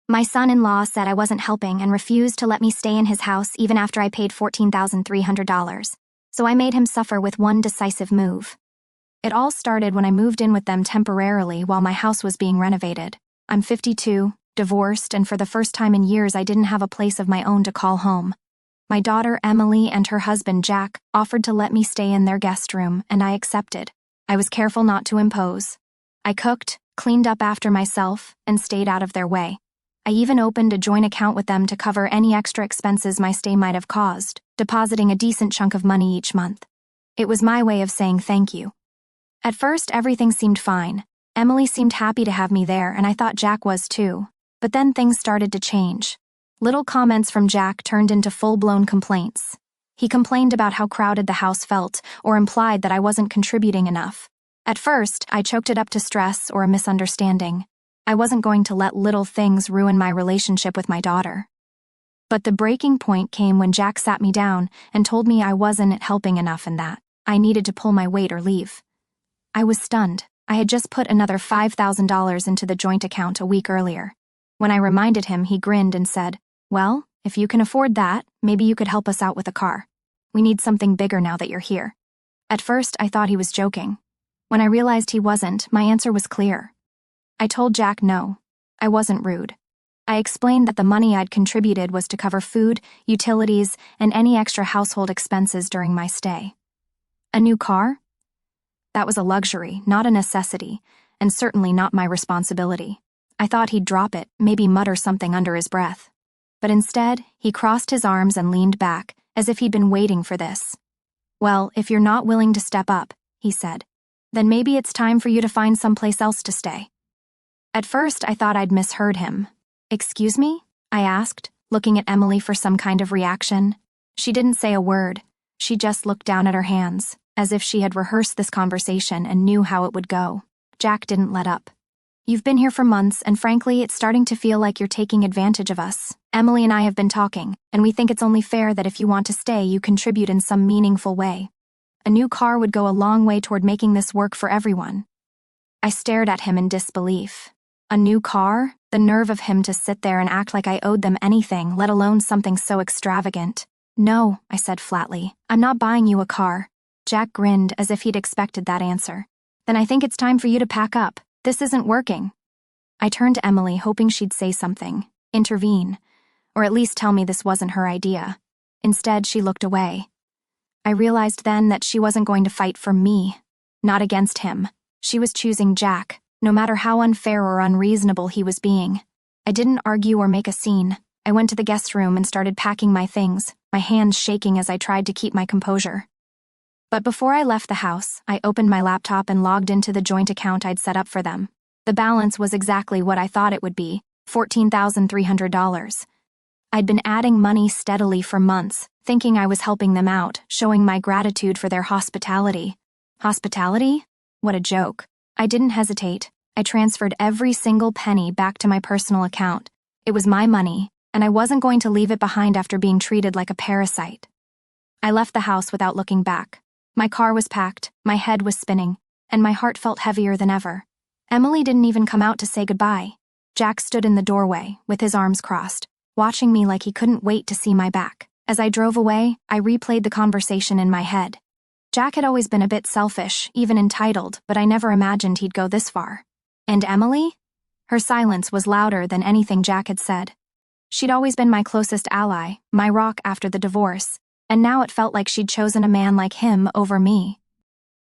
My son-in-law said I wasn't helping and refused to let me stay in his house even after I paid $14,300, so I made him suffer with one decisive move. It all started when I moved in with them temporarily while my house was being renovated. I'm 52, divorced, and for the first time in years I didn't have a place of my own to call home. My daughter Emily and her husband Jack offered to let me stay in their guest room, and I accepted. I was careful not to impose. I cooked, cleaned up after myself, and stayed out of their way. I even opened a joint account with them to cover any extra expenses my stay might have caused, depositing a decent chunk of money each month. It was my way of saying thank you. At first, everything seemed fine. Emily seemed happy to have me there, and I thought Jack was too. But then things started to change. Little comments from Jack turned into full-blown complaints. He complained about how crowded the house felt, or implied that I wasn't contributing enough. At first, I chalked it up to stress or a misunderstanding. I wasn't going to let little things ruin my relationship with my daughter. But the breaking point came when Jack sat me down and told me I wasn't helping enough and that I needed to pull my weight or leave. I was stunned. I had just put another $5,000 into the joint account a week earlier. When I reminded him, he grinned and said, "Well, if you can afford that, maybe you could help us out with a car. We need something bigger now that you're here." At first, I thought he was joking. When I realized he wasn't, my answer was clear. I told Jack no. I wasn't rude. I explained that the money I'd contributed was to cover food, utilities, and any extra household expenses during my stay. A new car? That was a luxury, not a necessity, and certainly not my responsibility. I thought he'd drop it, maybe mutter something under his breath. But instead, he crossed his arms and leaned back, as if he'd been waiting for this. "Well, if you're not willing to step up," he said, "then maybe it's time for you to find someplace else to stay." At first, I thought I'd misheard him. "Excuse me?" I asked, looking at Emily for some kind of reaction. She didn't say a word. She just looked down at her hands, as if she had rehearsed this conversation and knew how it would go. Jack didn't let up. "You've been here for months, and frankly, it's starting to feel like you're taking advantage of us. Emily and I have been talking, and we think it's only fair that if you want to stay, you contribute in some meaningful way. A new car would go a long way toward making this work for everyone." I stared at him in disbelief. A new car? The nerve of him to sit there and act like I owed them anything, let alone something so extravagant. "No," I said flatly. "I'm not buying you a car." Jack grinned as if he'd expected that answer. "Then I think it's time for you to pack up. This isn't working." I turned to Emily, hoping she'd say something, intervene, or at least tell me this wasn't her idea. Instead, she looked away. I realized then that she wasn't going to fight for me, not against him. She was choosing Jack, no matter how unfair or unreasonable he was being. I didn't argue or make a scene. I went to the guest room and started packing my things, my hands shaking as I tried to keep my composure. But before I left the house, I opened my laptop and logged into the joint account I'd set up for them. The balance was exactly what I thought it would be, $14,300. I'd been adding money steadily for months, thinking I was helping them out, showing my gratitude for their hospitality. Hospitality? What a joke. I didn't hesitate. I transferred every single penny back to my personal account. It was my money, and I wasn't going to leave it behind after being treated like a parasite. I left the house without looking back. My car was packed, my head was spinning, and my heart felt heavier than ever. Emily didn't even come out to say goodbye. Jack stood in the doorway, with his arms crossed, watching me like he couldn't wait to see my back. As I drove away, I replayed the conversation in my head. Jack had always been a bit selfish, even entitled, but I never imagined he'd go this far. And Emily? Her silence was louder than anything Jack had said. She'd always been my closest ally, my rock after the divorce, and now it felt like she'd chosen a man like him over me.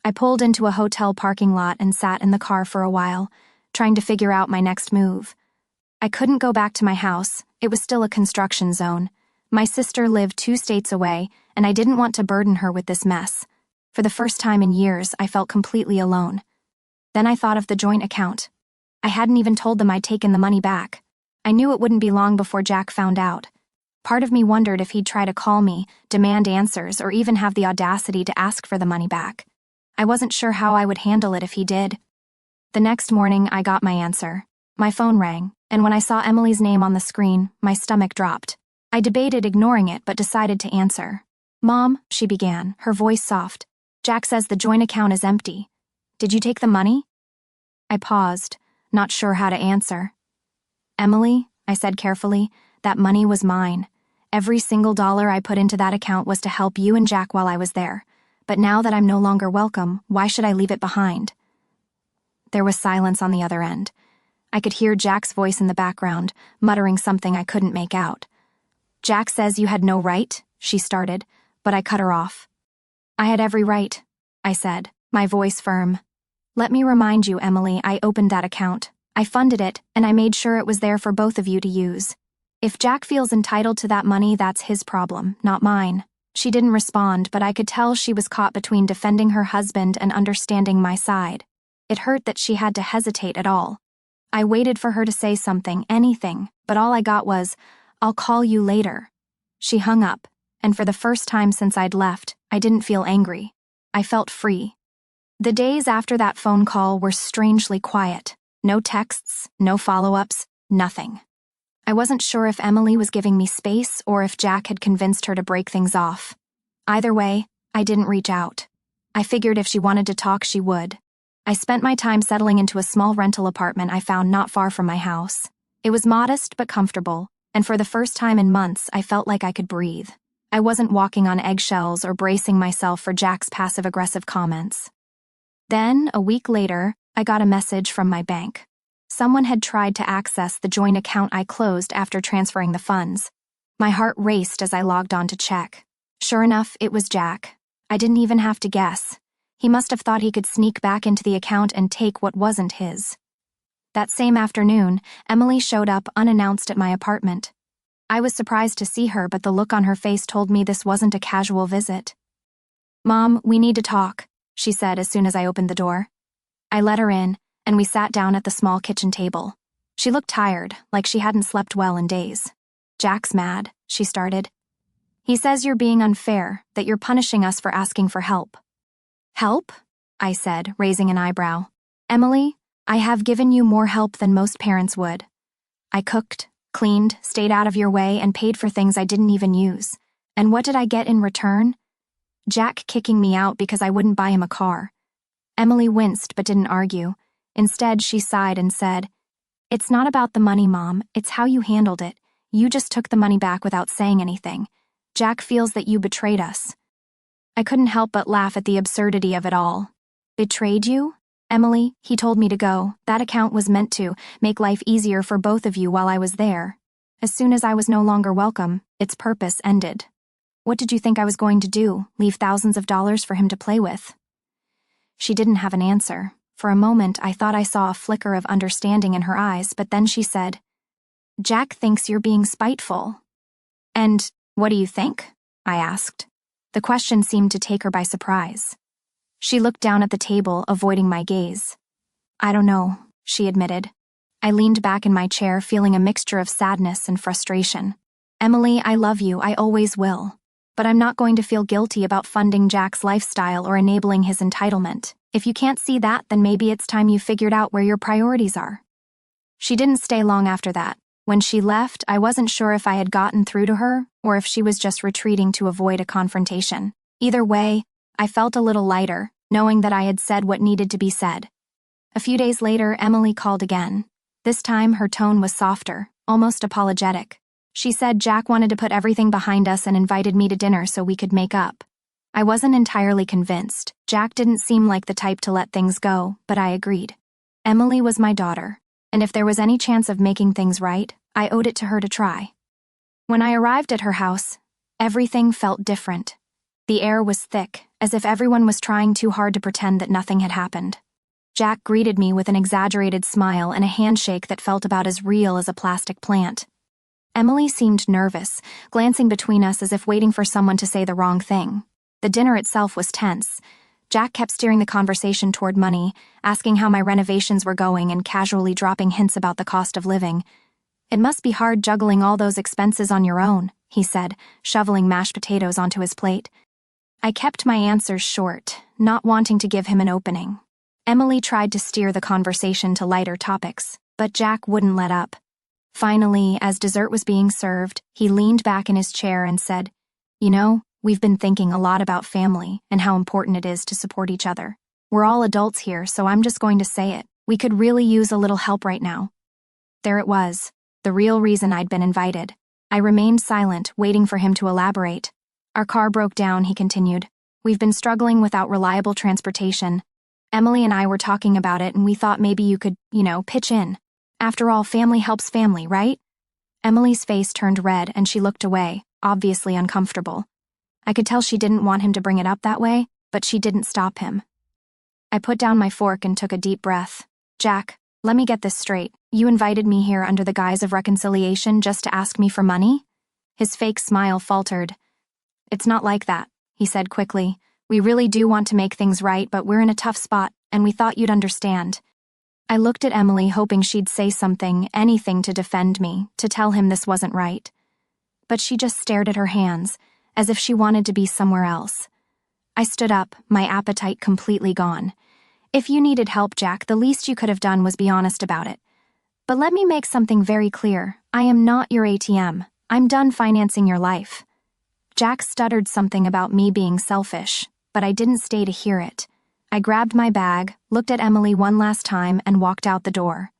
I pulled into a hotel parking lot and sat in the car for a while, trying to figure out my next move. I couldn't go back to my house. It was still a construction zone. My sister lived 2 states away, and I didn't want to burden her with this mess. For the first time in years, I felt completely alone. Then I thought of the joint account. I hadn't even told them I'd taken the money back. I knew it wouldn't be long before Jack found out. Part of me wondered if he'd try to call me, demand answers, or even have the audacity to ask for the money back. I wasn't sure how I would handle it if he did. The next morning, I got my answer. My phone rang, and when I saw Emily's name on the screen, my stomach dropped. I debated ignoring it, but decided to answer. "Mom," she began, her voice soft. "Jack says the joint account is empty. Did you take the money?" I paused, not sure how to answer. "Emily, I said carefully. That money was mine. Every single dollar I put into that account was to help you and Jack while I was there. But now that I'm no longer welcome, why should I leave it behind? There was silence on the other end. I could hear Jack's voice in the background, muttering something I couldn't make out. Jack says you had no right, she started, but I cut her off. I had every right, I said, my voice firm. Let me remind you, Emily, I opened that account. I funded it, and I made sure it was there for both of you to use. If Jack feels entitled to that money, that's his problem, not mine. She didn't respond, but I could tell she was caught between defending her husband and understanding my side. It hurt that she had to hesitate at all. I waited for her to say something, anything, but all I got was, "I'll call you later." She hung up, and for the first time since I'd left, I didn't feel angry. I felt free. The days after that phone call were strangely quiet. No texts, no follow-ups, nothing. I wasn't sure if Emily was giving me space or if Jack had convinced her to break things off. Either way, I didn't reach out. I figured if she wanted to talk, she would. I spent my time settling into a small rental apartment I found not far from my house. It was modest but comfortable, and for the first time in months, I felt like I could breathe. I wasn't walking on eggshells or bracing myself for Jack's passive-aggressive comments. Then, a week later, I got a message from my bank. Someone had tried to access the joint account I closed after transferring the funds. My heart raced as I logged on to check. Sure enough, it was Jack. I didn't even have to guess. He must have thought he could sneak back into the account and take what wasn't his. That same afternoon, Emily showed up unannounced at my apartment. I was surprised to see her, but the look on her face told me this wasn't a casual visit. "Mom, we need to talk," she said as soon as I opened the door. I let her in, and we sat down at the small kitchen table. She looked tired, like she hadn't slept well in days. "Jack's mad," she started. "He says you're being unfair, that you're punishing us for asking for help." "Help?" I said, raising an eyebrow. "Emily, I have given you more help than most parents would. I cooked, cleaned, stayed out of your way, and paid for things I didn't even use. And what did I get in return? Jack kicking me out because I wouldn't buy him a car." Emily winced but didn't argue. Instead, she sighed and said, "It's not about the money, Mom. It's how you handled it. You just took the money back without saying anything. Jack feels that you betrayed us." I couldn't help but laugh at the absurdity of it all. "Betrayed you? Emily, he told me to go. That account was meant to make life easier for both of you while I was there. As soon as I was no longer welcome, its purpose ended. What did you think I was going to do, leave thousands of dollars for him to play with?" She didn't have an answer. For a moment, I thought I saw a flicker of understanding in her eyes, but then she said, "Jack thinks you're being spiteful." "And what do you think?" I asked. The question seemed to take her by surprise. She looked down at the table, avoiding my gaze. "I don't know," she admitted. I leaned back in my chair, feeling a mixture of sadness and frustration. "Emily, I love you, I always will. But I'm not going to feel guilty about funding Jack's lifestyle or enabling his entitlement. If you can't see that, then maybe it's time you figured out where your priorities are." She didn't stay long after that. When she left, I wasn't sure if I had gotten through to her or if she was just retreating to avoid a confrontation. Either way, I felt a little lighter, knowing that I had said what needed to be said. A few days later, Emily called again. This time, her tone was softer, almost apologetic. She said Jack wanted to put everything behind us and invited me to dinner so we could make up. I wasn't entirely convinced. Jack didn't seem like the type to let things go, but I agreed. Emily was my daughter, and if there was any chance of making things right, I owed it to her to try. When I arrived at her house, everything felt different. The air was thick, as if everyone was trying too hard to pretend that nothing had happened. Jack greeted me with an exaggerated smile and a handshake that felt about as real as a plastic plant. Emily seemed nervous, glancing between us as if waiting for someone to say the wrong thing. The dinner itself was tense. Jack kept steering the conversation toward money, asking how my renovations were going and casually dropping hints about the cost of living. "It must be hard juggling all those expenses on your own," he said, shoveling mashed potatoes onto his plate. I kept my answers short, not wanting to give him an opening. Emily tried to steer the conversation to lighter topics, but Jack wouldn't let up. Finally, as dessert was being served, he leaned back in his chair and said, "You know, we've been thinking a lot about family and how important it is to support each other. We're all adults here, so I'm just going to say it. We could really use a little help right now." There it was. the real reason I'd been invited. I remained silent, waiting for him to elaborate. Our car broke down, he continued. We've been struggling without reliable transportation. Emily and I were talking about it and we thought maybe you could, pitch in. After all, family helps family, right? Emily's face turned red and she looked away, obviously uncomfortable. I could tell she didn't want him to bring it up that way, but she didn't stop him. I put down my fork and took a deep breath. Jack, let me get this straight. You invited me here under the guise of reconciliation just to ask me for money? His fake smile faltered. It's not like that, he said quickly. We really do want to make things right, but we're in a tough spot, and we thought you'd understand. I looked at Emily, hoping she'd say something, anything to defend me, to tell him this wasn't right. But she just stared at her hands, as if she wanted to be somewhere else. I stood up, my appetite completely gone. If you needed help, Jack, the least you could have done was be honest about it. But let me make something very clear. I am not your ATM. I'm done financing your life. Jack stuttered something about me being selfish, but I didn't stay to hear it. I grabbed my bag, looked at Emily one last time, and walked out the door.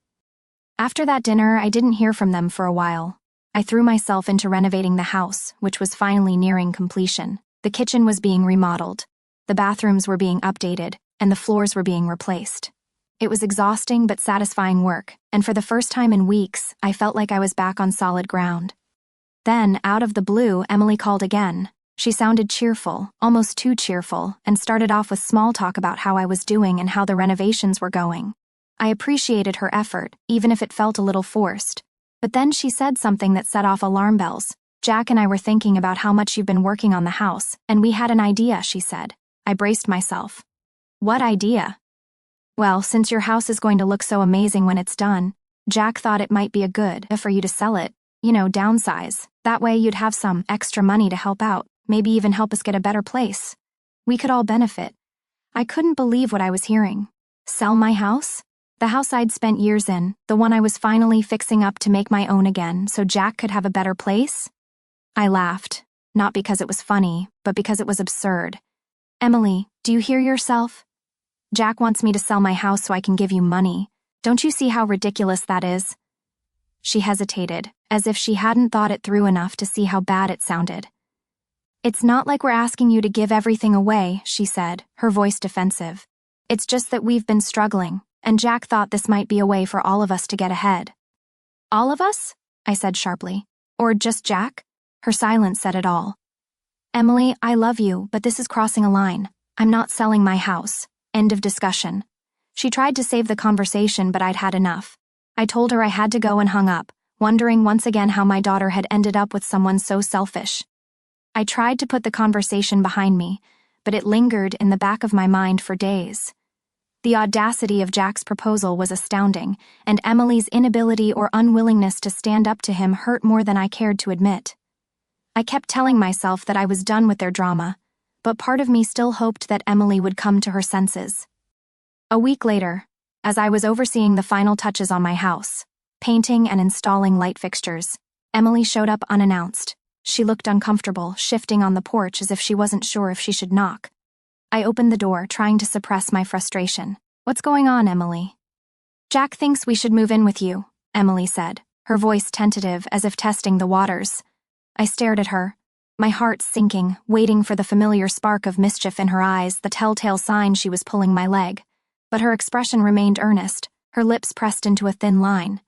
After that dinner, I didn't hear from them for a while. I threw myself into renovating the house, which was finally nearing completion. The kitchen was being remodeled, the bathrooms were being updated, and the floors were being replaced. It was exhausting but satisfying work, and for the first time in weeks, I felt like I was back on solid ground. Then, out of the blue, Emily called again. She sounded cheerful, almost too cheerful, and started off with small talk about how I was doing and how the renovations were going. I appreciated her effort, even if it felt a little forced. But then she said something that set off alarm bells. Jack and I were thinking about how much you've been working on the house, and we had an idea, she said. I braced myself. What idea? Well, since your house is going to look so amazing when it's done, Jack thought it might be a good idea for you to sell it, downsize. That way you'd have some extra money to help out, maybe even help us get a better place. We could all benefit. I couldn't believe what I was hearing. Sell my house? The house I'd spent years in, the one I was finally fixing up to make my own again so Jack could have a better place? I laughed, not because it was funny, but because it was absurd. Emily, do you hear yourself? Jack wants me to sell my house so I can give you money. Don't you see how ridiculous that is? She hesitated, as if she hadn't thought it through enough to see how bad it sounded. It's not like we're asking you to give everything away, she said, her voice defensive. It's just that we've been struggling, and Jack thought this might be a way for all of us to get ahead. All of us? I said sharply. Or just Jack? Her silence said it all. Emily, I love you, but this is crossing a line. I'm not selling my house. End of discussion. She tried to save the conversation, but I'd had enough. I told her I had to go and hung up, wondering once again how my daughter had ended up with someone so selfish. I tried to put the conversation behind me, but it lingered in the back of my mind for days. The audacity of Jack's proposal was astounding, and Emily's inability or unwillingness to stand up to him hurt more than I cared to admit. I kept telling myself that I was done with their drama, but part of me still hoped that Emily would come to her senses. A week later, as I was overseeing the final touches on my house, painting and installing light fixtures, Emily showed up unannounced. She looked uncomfortable, shifting on the porch as if she wasn't sure if she should knock. I opened the door, trying to suppress my frustration. What's going on, Emily? Jack thinks we should move in with you, Emily said, her voice tentative as if testing the waters. I stared at her, my heart sinking, waiting for the familiar spark of mischief in her eyes, the telltale sign she was pulling my leg. But her expression remained earnest, her lips pressed into a thin line.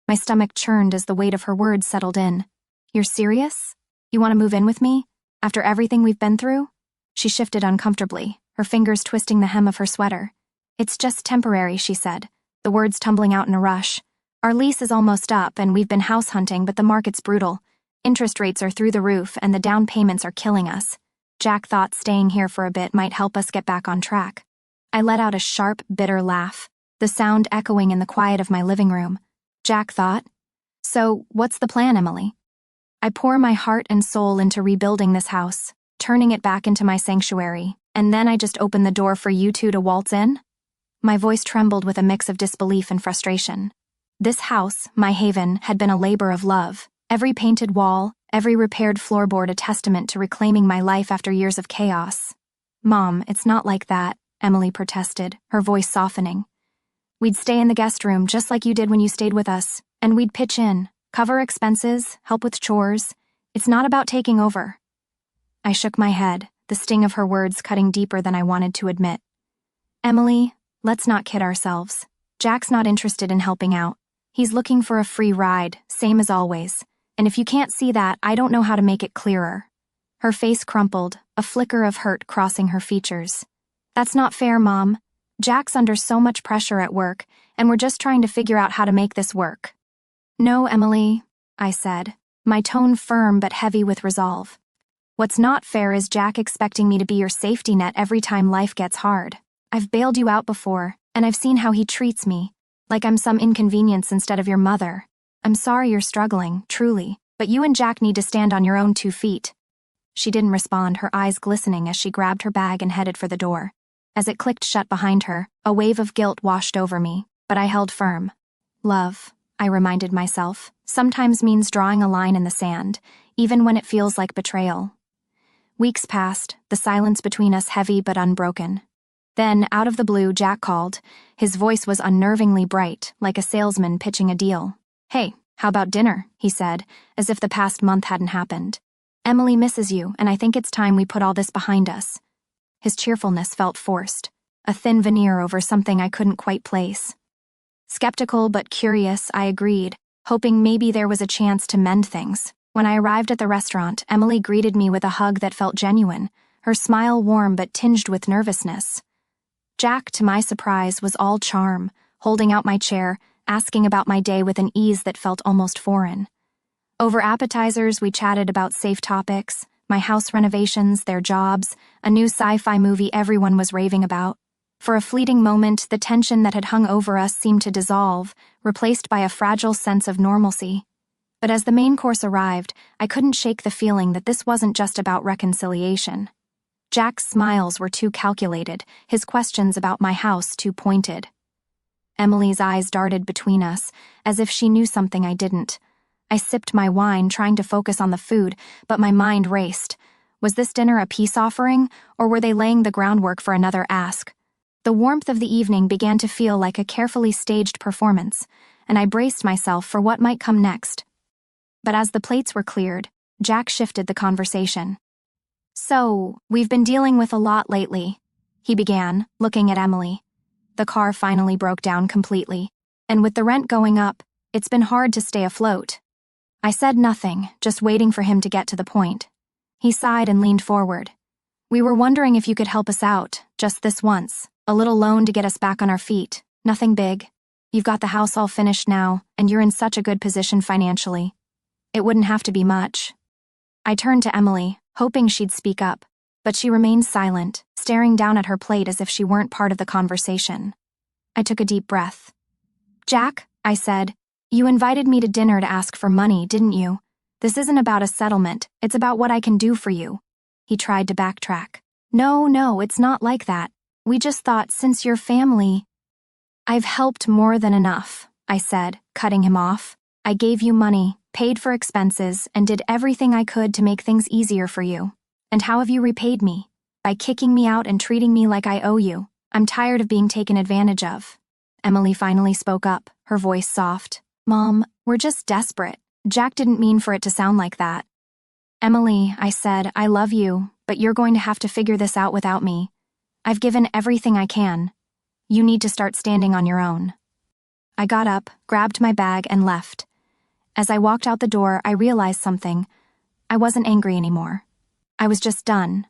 My stomach churned as the weight of her words settled in. You're serious? You want to move in with me? After everything we've been through? She shifted uncomfortably, her fingers twisting the hem of her sweater. It's just temporary, she said, the words tumbling out in a rush. Our lease is almost up and we've been house hunting, but the market's brutal. Interest rates are through the roof and the down payments are killing us. Jack thought staying here for a bit might help us get back on track. I let out a sharp, bitter laugh, the sound echoing in the quiet of my living room. Jack thought, so what's the plan, Emily? I pour my heart and soul into rebuilding this house, turning it back into my sanctuary, and then I just open the door for you two to waltz in? My voice trembled with a mix of disbelief and frustration. This house, my haven, had been a labor of love. Every painted wall, every repaired floorboard a testament to reclaiming my life after years of chaos. Mom, it's not like that, Emily protested, her voice softening. We'd stay in the guest room just like you did when you stayed with us, and we'd pitch in. Cover expenses, help with chores. It's not about taking over. I shook my head, the sting of her words cutting deeper than I wanted to admit. Emily, let's not kid ourselves. Jack's not interested in helping out. He's looking for a free ride, same as always. And if you can't see that, I don't know how to make it clearer. Her face crumpled, a flicker of hurt crossing her features. That's not fair, Mom. Jack's under so much pressure at work, and we're just trying to figure out how to make this work. No, Emily, I said, my tone firm but heavy with resolve. What's not fair is Jack expecting me to be your safety net every time life gets hard. I've bailed you out before, and I've seen how he treats me, like I'm some inconvenience instead of your mother. I'm sorry you're struggling, truly, but you and Jack need to stand on your own 2 feet. She didn't respond, her eyes glistening as she grabbed her bag and headed for the door. As it clicked shut behind her, a wave of guilt washed over me, but I held firm. Love, I reminded myself, sometimes means drawing a line in the sand, even when it feels like betrayal. Weeks passed, the silence between us heavy but unbroken. Then, out of the blue, Jack called. His voice was unnervingly bright, like a salesman pitching a deal. Hey, how about dinner? He said, as if the past month hadn't happened. Emily misses you, and I think it's time we put all this behind us. His cheerfulness felt forced, a thin veneer over something I couldn't quite place. Skeptical but curious, I agreed, hoping maybe there was a chance to mend things. When I arrived at the restaurant, Emily greeted me with a hug that felt genuine, her smile warm but tinged with nervousness. Jack, to my surprise, was all charm, holding out my chair, asking about my day with an ease that felt almost foreign. Over appetizers, we chatted about safe topics, my house renovations, their jobs, a new sci-fi movie everyone was raving about. For a fleeting moment, the tension that had hung over us seemed to dissolve, replaced by a fragile sense of normalcy. But as the main course arrived, I couldn't shake the feeling that this wasn't just about reconciliation. Jack's smiles were too calculated, his questions about my house too pointed. Emily's eyes darted between us, as if she knew something I didn't. I sipped my wine, trying to focus on the food, but my mind raced. Was this dinner a peace offering, or were they laying the groundwork for another ask? The warmth of the evening began to feel like a carefully staged performance, and I braced myself for what might come next. But as the plates were cleared, Jack shifted the conversation. So, we've been dealing with a lot lately, he began, looking at Emily. The car finally broke down completely, and with the rent going up, it's been hard to stay afloat. I said nothing, just waiting for him to get to the point. He sighed and leaned forward. We were wondering if you could help us out, just this once, a little loan to get us back on our feet, nothing big. You've got the house all finished now, and you're in such a good position financially. It wouldn't have to be much. I turned to Emily, hoping she'd speak up, but she remained silent, staring down at her plate as if she weren't part of the conversation. I took a deep breath. Jack, I said, you invited me to dinner to ask for money, didn't you? This isn't about a settlement, it's about what I can do for you. He tried to backtrack. No, it's not like that. We just thought since your family... I've helped more than enough, I said, cutting him off. I gave you money, paid for expenses, and did everything I could to make things easier for you. And how have you repaid me? By kicking me out and treating me like I owe you. I'm tired of being taken advantage of. Emily finally spoke up, her voice soft. Mom, we're just desperate. Jack didn't mean for it to sound like that. Emily, I said, I love you, but you're going to have to figure this out without me. I've given everything I can. You need to start standing on your own. I got up, grabbed my bag, and left. As I walked out the door, I realized something. I wasn't angry anymore. I was just done,